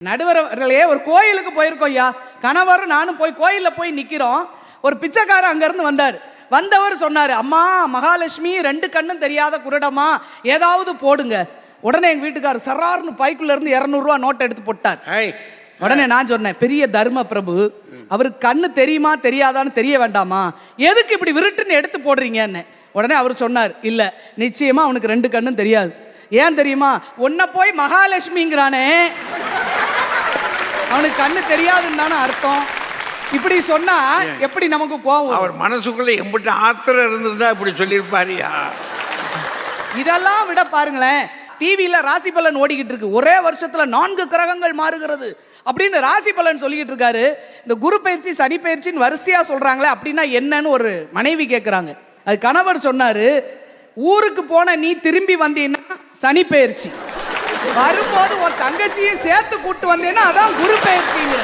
நடுவர்களே ஒரு கோயிலுக்கு போயிருக்கோம் ஐயா. கணவரும் நானும் போய் கோயிலில் போய் நிற்கிறோம். ஒரு பிச்சைக்காரர் அங்கேருந்து வந்தார். வந்தவர் சொன்னார், அம்மா மகாலட்சுமி 2 கண்ணும் தெரியாத குருடமா, ஏதாவது போடுங்க. உடனே எங்கள் வீட்டுக்காரர் சரார்னு பைக்குள்ளேருந்து 200 ரூபா நோட்டை எடுத்து போட்டார். உடனே நான் சொன்னேன், பெரிய தர்ம பிரபு, அவருக்கு கண்ணு தெரியுமா தெரியாதான்னு தெரிய வேண்டாமா, எதுக்கு இப்படி விருட்டுன்னு எடுத்து போடுறீங்கன்னு. உடனே அவர் சொன்னார், இல்லை நிச்சயமா அவனுக்கு 2 கண்ணும் தெரியாது. ஏன் தெரியுமா, உன்னை போய் மகாலட்சுமிங்கிறானே, அவனுக்கு கண்ணு தெரியாதுன்னு தானே அர்த்தம். இப்படி சொன்னா எப்படி நமக்கு கோவம்? அவர் மனசுக்குள்ள எம்பிட்டு ஆத்திரம் இருந்திருந்தா இப்படி சொல்லியிருப்பாரியா? இதெல்லாம் விட பாருங்களேன், டிவியில ராசி பலன் ஓடிக்கிட்டு இருக்கு. ஒரே வருஷத்துல 4 கிரகங்கள் மாறுகிறது அப்படின்னு ராசி பலன் சொல்லிக்கிட்டு இருக்காரு. இந்த குரு பயிற்சி சனி பயிற்சின்னு வரிசையா சொல்றாங்களே, அப்படின்னா என்னன்னு ஒரு மனைவி கேட்கிறாங்க. அது கணவர் சொன்னாரு, ஊருக்கு போன நீ திரும்பி வந்தீன்னா சனி பயிற்சி, வரும்போது ஒரு தங்கச்சியை சேர்த்து கூட்டு வந்தேன்னா அதான் குரு பயிற்சிங்கிற.